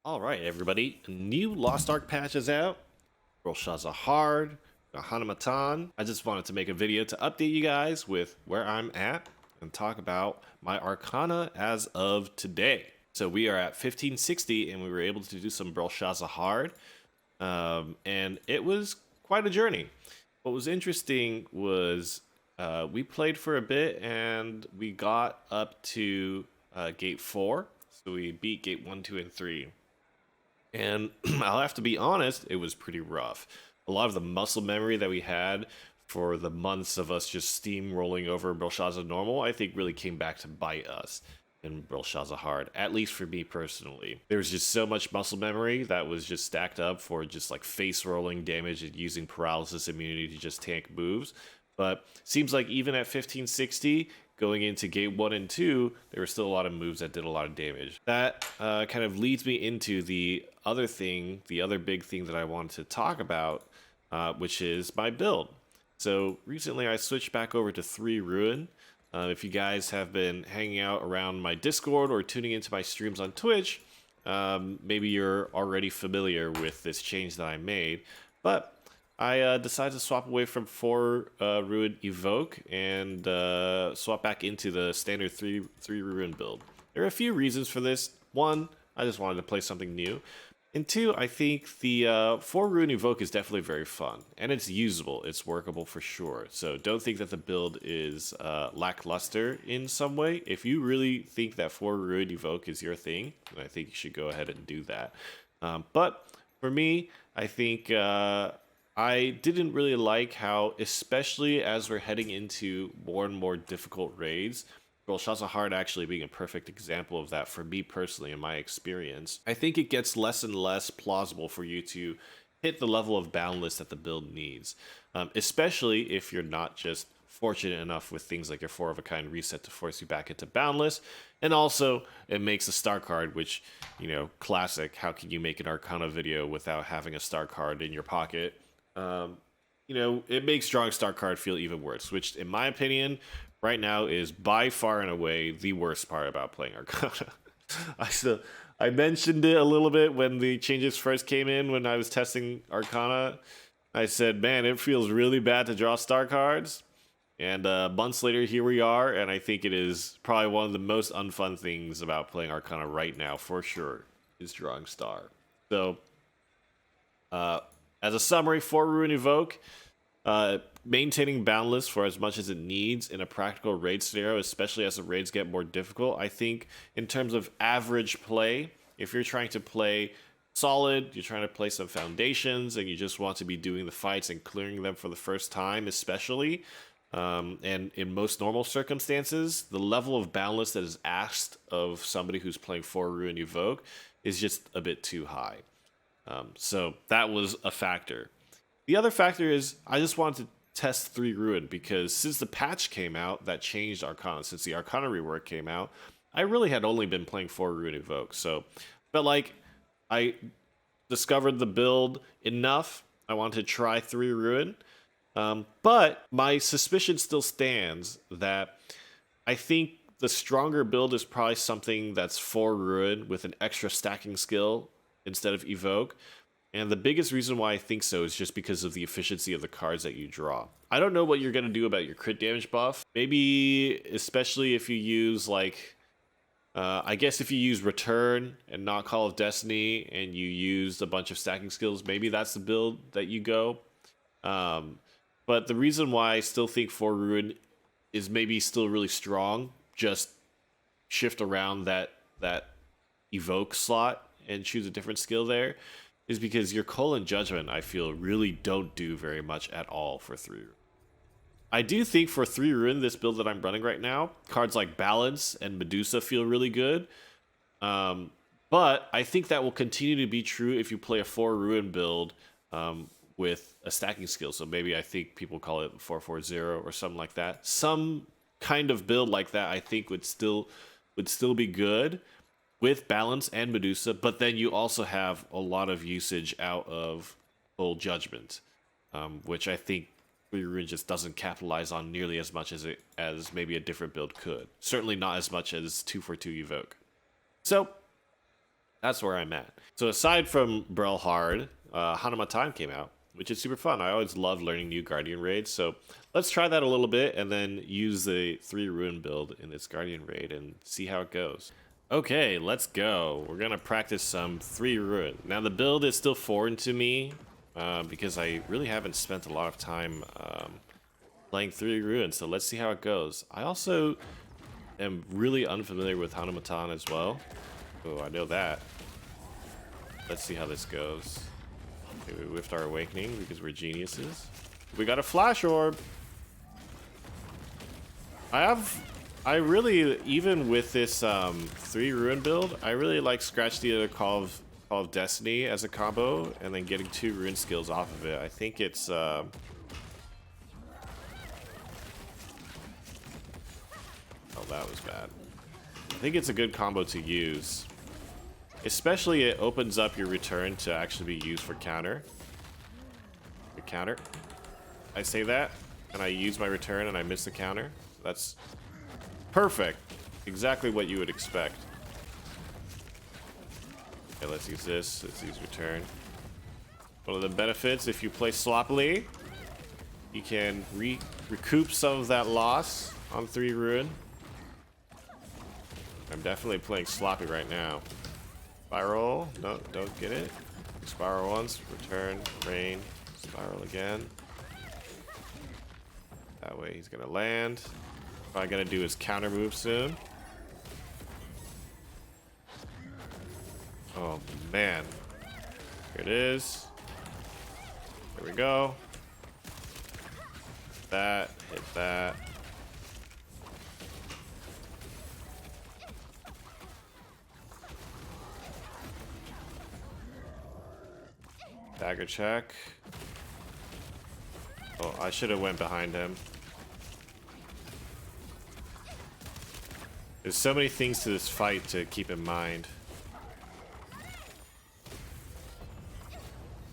All right, everybody. A new Lost Ark patch is out. Roshaza Hard, Hanumatan. I just wanted to make a video to update you guys with where I'm at and talk about my Arcana as of today. So we are at 1560 and we were able to do some Belshazzar Hard. And it was quite a journey. What was interesting was we played for a bit and we got up to gate 4. So we beat gate 1, 2, and 3. And I'll have to be honest, it was pretty rough. A lot of the muscle memory that we had for the months of us just steamrolling over Belshazzar normal, I think really came back to bite us in Belshazzar hard, at least for me personally. There was just so much muscle memory that was just stacked up for just like face rolling damage and using paralysis immunity to just tank moves. But seems like even at 1560, going into gate 1 and 2, there were still a lot of moves that did a lot of damage. That kind of leads me into the other thing, the other big thing that I wanted to talk about, which is my build. So recently I switched back over to 3 Ruin. If you guys have been hanging out around my Discord or tuning into my streams on Twitch, maybe you're already familiar with this change that I made. But I decided to swap away from 4 Ruin Evoke and swap back into the standard 3 Ruin build. There are a few reasons for this. One, I just wanted to play something new. And 2, I think the 4 Ruin Evoke is definitely very fun. And it's usable. It's workable for sure. So don't think that the build is lackluster in some way. If you really think that 4 Ruin Evoke is your thing, then I think you should go ahead and do that. But for me, I think I didn't really like how, especially as we're heading into more and more difficult raids, Belshazzar Hard actually being a perfect example of that for me personally in my experience. I think it gets less and less plausible for you to hit the level of boundless that the build needs, especially if you're not just fortunate enough with things like your 4 of a kind reset to force you back into boundless. And also it makes a star card, which, you know, classic. How can you make an Arcana video without having a star card in your pocket? You know, it makes drawing star card feel even worse, which in my opinion right now is by far and away the worst part about playing Arcana. I mentioned it a little bit when the changes first came in when I was testing Arcana. I said, man, it feels really bad to draw star cards. And months later, here we are, and I think it is probably one of the most unfun things about playing Arcana right now, for sure, is drawing star. So, as a summary, 4 Ruin Evoke, maintaining Boundless for as much as it needs in a practical raid scenario, especially as the raids get more difficult. I think in terms of average play, if you're trying to play solid, you're trying to play some foundations, and you just want to be doing the fights and clearing them for the first time, especially, and in most normal circumstances, the level of Boundless that is asked of somebody who's playing 4 Ruin Evoke is just a bit too high. So that was a factor. The other factor is I just wanted to test 3 Ruin because since the patch came out that changed Arcana, since the Arcana rework came out, I really had only been playing 4 Ruin Evoke. So felt like I discovered the build enough. I wanted to try 3 Ruin. But my suspicion still stands that I think the stronger build is probably something that's 4 Ruin with an extra stacking skill instead of Evoke. And the biggest reason why I think so is just because of the efficiency of the cards that you draw. I don't know what you're going to do about your crit damage buff. Maybe, especially if you use, like, I guess if you use Return and not Call of Destiny and you use a bunch of stacking skills, maybe that's the build that you go. But the reason why I still think 4 Ruin is maybe still really strong, just shift around that Evoke slot and choose a different skill there, is because your Colon Judgment, I feel, really don't do very much at all for 3 Ruin. I do think for 3 Ruin, this build that I'm running right now, cards like Balance and Medusa feel really good. But I think that will continue to be true if you play a 4 Ruin build with a stacking skill. So maybe I think people call it 440 or something like that. Some kind of build like that I think would still be good with Balance and Medusa, but then you also have a lot of usage out of Full Judgment, which I think 3 Ruin just doesn't capitalize on nearly as much as maybe a different build could. Certainly not as much as 242 Evoke. So That's where I'm at. So aside from Brel Hard, Hanumatan came out, which is super fun. I always love learning new Guardian raids, so let's try that a little bit and then use the 3 Ruin build in this Guardian raid and see how it goes. Okay, let's go. We're gonna practice some 3 Ruin. Now the build is still foreign to me because I really haven't spent a lot of time playing 3 Ruin, so let's see how it goes. I also am really unfamiliar with Hanumatan as well. Oh, I know that. Let's see how this goes. Okay, we whiffed our awakening because we're geniuses. We got a flash orb. I really, even with this 3 Ruin build, I really like Scratch the other Call of Destiny as a combo and then getting 2 Ruin skills off of it. I think it's oh, that was bad. I think it's a good combo to use. Especially it opens up your return to actually be used for counter. The counter. I say that, and I use my return and I miss the counter. That's perfect. Exactly what you would expect. Okay, let's use this. Let's use return. One of the benefits, if you play sloppily, you can recoup some of that loss on 3 Ruin. I'm definitely playing sloppy right now. Spiral. No, don't get it. Spiral once. Return. Rain. Spiral again. That way he's gonna land. What I gotta do is counter move soon. Oh man. Here it is. There we go. That. Hit that. Dagger check. Oh, I should have went behind him. There's so many things to this fight to keep in mind.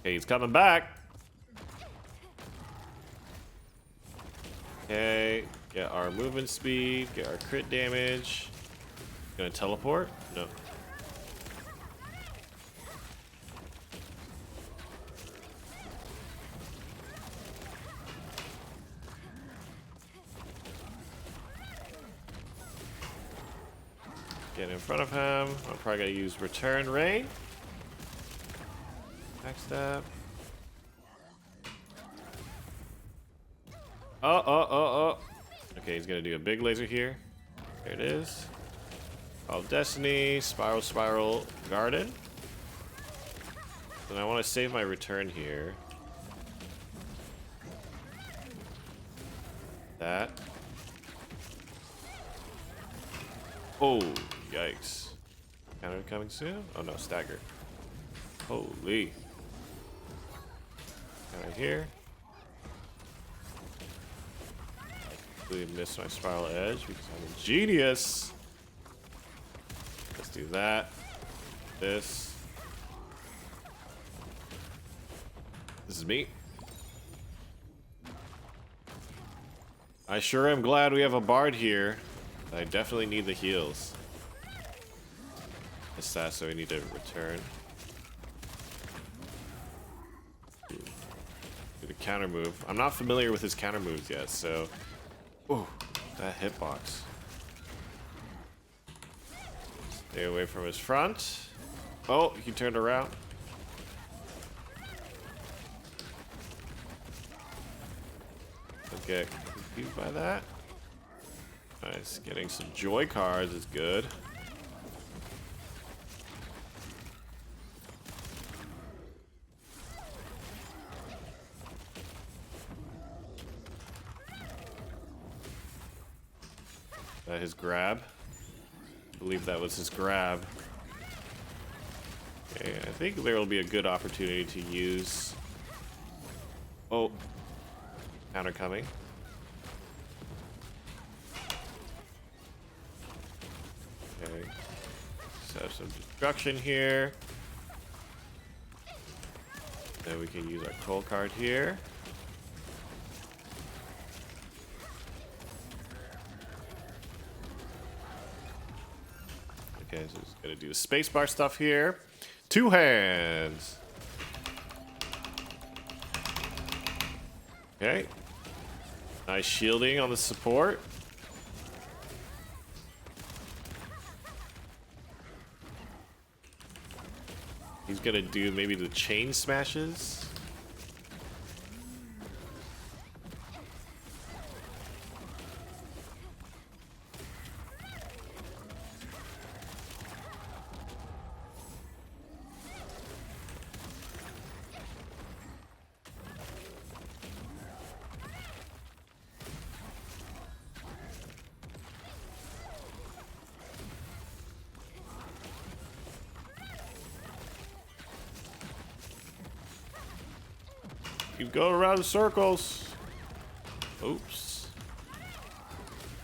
Okay, he's coming back. Okay, get our movement speed, get our crit damage. Gonna teleport? No. Get in front of him. I'm probably gonna use return rain. Backstab. Oh. Okay, he's gonna do a big laser here. There it is. Call of Destiny, Spiral, Garden. And I want to save my return here. That. Oh, yikes. Counter coming soon? Oh no, stagger. Holy. Right here. I completely missed my spiral edge because I'm a genius. Let's do that. This. This is me. I sure am glad we have a bard here. I definitely need the heals. It's that, so we need to return. Do the counter move. I'm not familiar with his counter moves yet, so. Oh, that hitbox. Stay away from his front. Oh, he turned around. Don't get confused by that. Nice, getting some joy cards is good. His grab. I believe that was his grab. Okay, I think there will be a good opportunity to use. Oh, counter coming. Okay, just have some destruction here. Then we can use our cold card here. Okay, so just gonna do the spacebar stuff here. 2 hands. Okay. Nice shielding on the support. He's gonna do maybe the chain smashes. You go around in circles. Oops.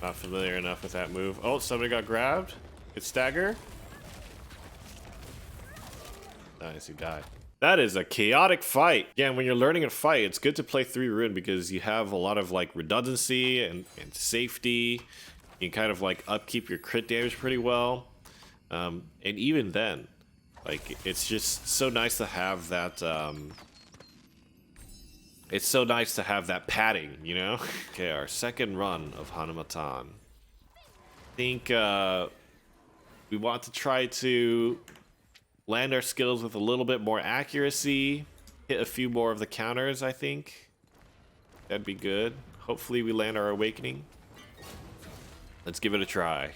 Not familiar enough with that move. Oh, somebody got grabbed. Good stagger. Nice, he died. That is a chaotic fight. Again, when you're learning a fight, it's good to play 3 rune because you have a lot of like redundancy and safety. You can kind of like upkeep your crit damage pretty well. And even then, like it's just so nice to have that it's so nice to have that padding, you know? Okay, our second run of Hanumatan. I think we want to try to land our skills with a little bit more accuracy. Hit a few more of the counters, I think. That'd be good. Hopefully we land our awakening. Let's give it a try.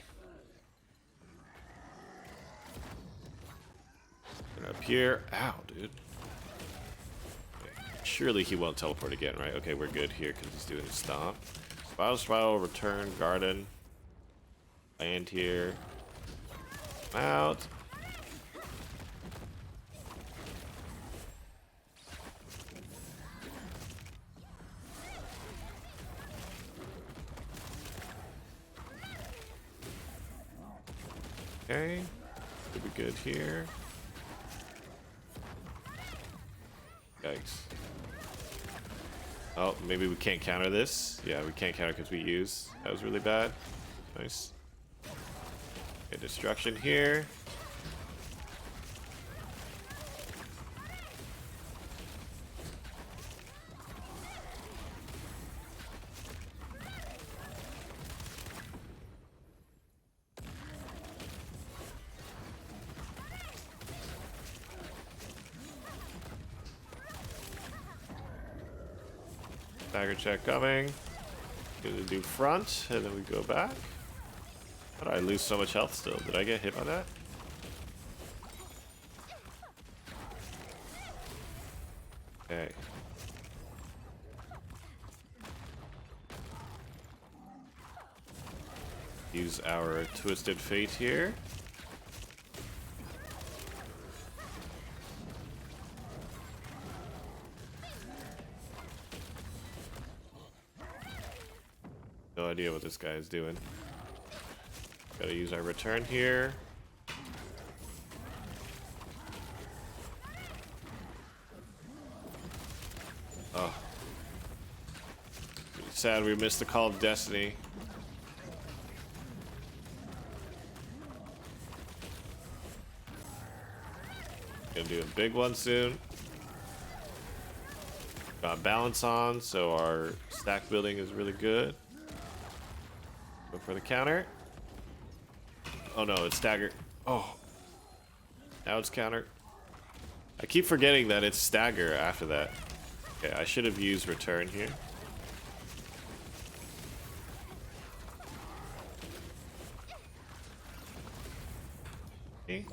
And up here. Ow, dude. Surely he won't teleport again, right? Okay, we're good here because he's doing his stomp. Spiral, return, garden. Land here. Out. Okay. Should be good here. Yikes. Oh, maybe we can't counter this. Yeah, we can't counter because we use. That was really bad. Nice. Okay, destruction here. Dagger check coming. Gonna do front, and then we go back. How did I lose so much health still? Did I get hit by that? Okay. Use our Twisted Fate here. No idea what this guy is doing. Gotta use our return here. Oh. Sad we missed the Call of Destiny. Gonna do a big one soon. Got balance on, so our stack building is really good. Go for the counter. Oh no, it's stagger. Oh. Now it's counter. I keep forgetting that it's stagger after that. Okay, I should have used return here. Okay.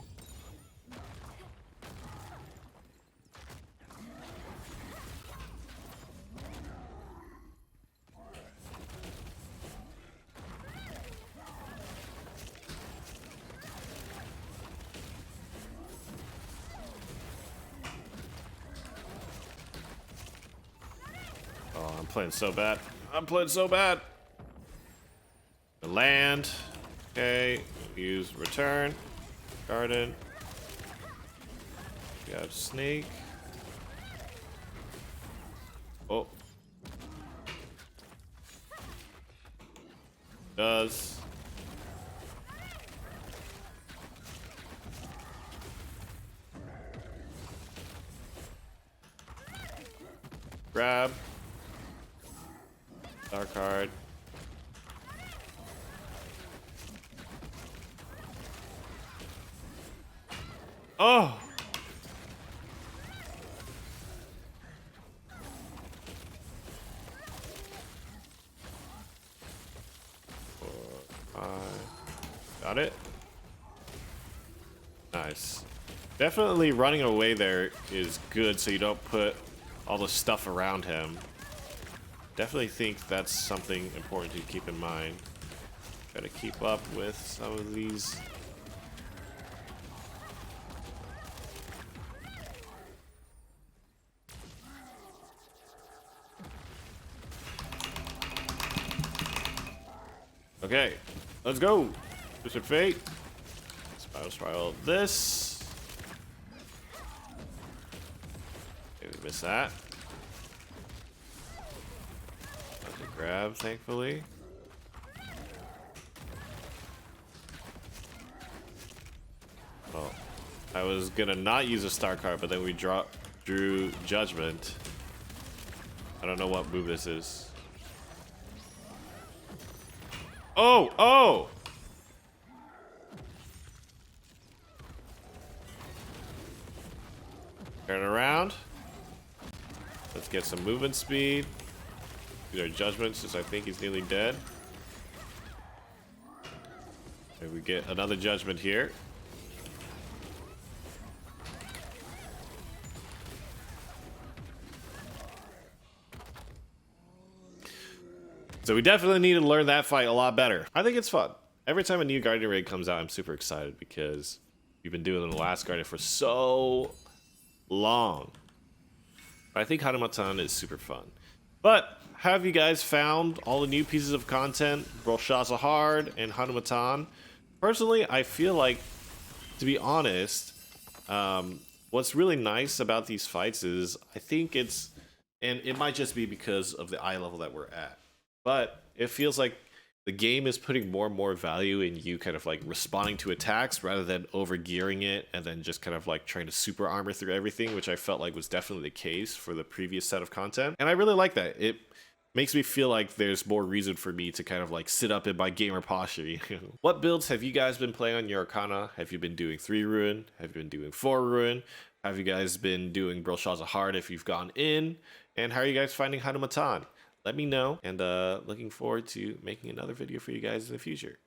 Oh, I'm playing so bad. I'm playing so bad. The land. Okay. Use return. Garden. We have snake. Oh. Does. grab. Dark card. Oh! Got it. Nice. Definitely running away there is good so you don't put all the stuff around him. Definitely think that's something important to keep in mind. Gotta keep up with some of these. Okay, let's go. Twisted Fate. Spiral this. Okay, we missed that. Not to grab, thankfully. Oh, I was gonna not use a star card, but then we drew Judgment. I don't know what move this is. Oh, oh! Turn around. Let's get some movement speed. These are judgments, since I think he's nearly dead. Maybe we get another judgment here. So we definitely need to learn that fight a lot better. I think it's fun. Every time a new Guardian raid comes out, I'm super excited because we've been doing the last Guardian for so long. I think Hanumatan is super fun. But have you guys found all the new pieces of content, Belshazzar Hard and Hanumatan? Personally, I feel like, to be honest, what's really nice about these fights is I think it's, and it might just be because of the eye level that we're at, but it feels like the game is putting more and more value in you kind of like responding to attacks rather than over gearing it and then just kind of like trying to super armor through everything, which I felt like was definitely the case for the previous set of content. And I really like that. It makes me feel like there's more reason for me to kind of like sit up in my gamer posture. What builds have you guys been playing on your Arcana? Have you been doing 3 Ruin? Have you been doing 4 Ruin? Have you guys been doing Belshazzar Hard if you've gone in? And how are you guys finding Hanumatan? Let me know, and looking forward to making another video for you guys in the future.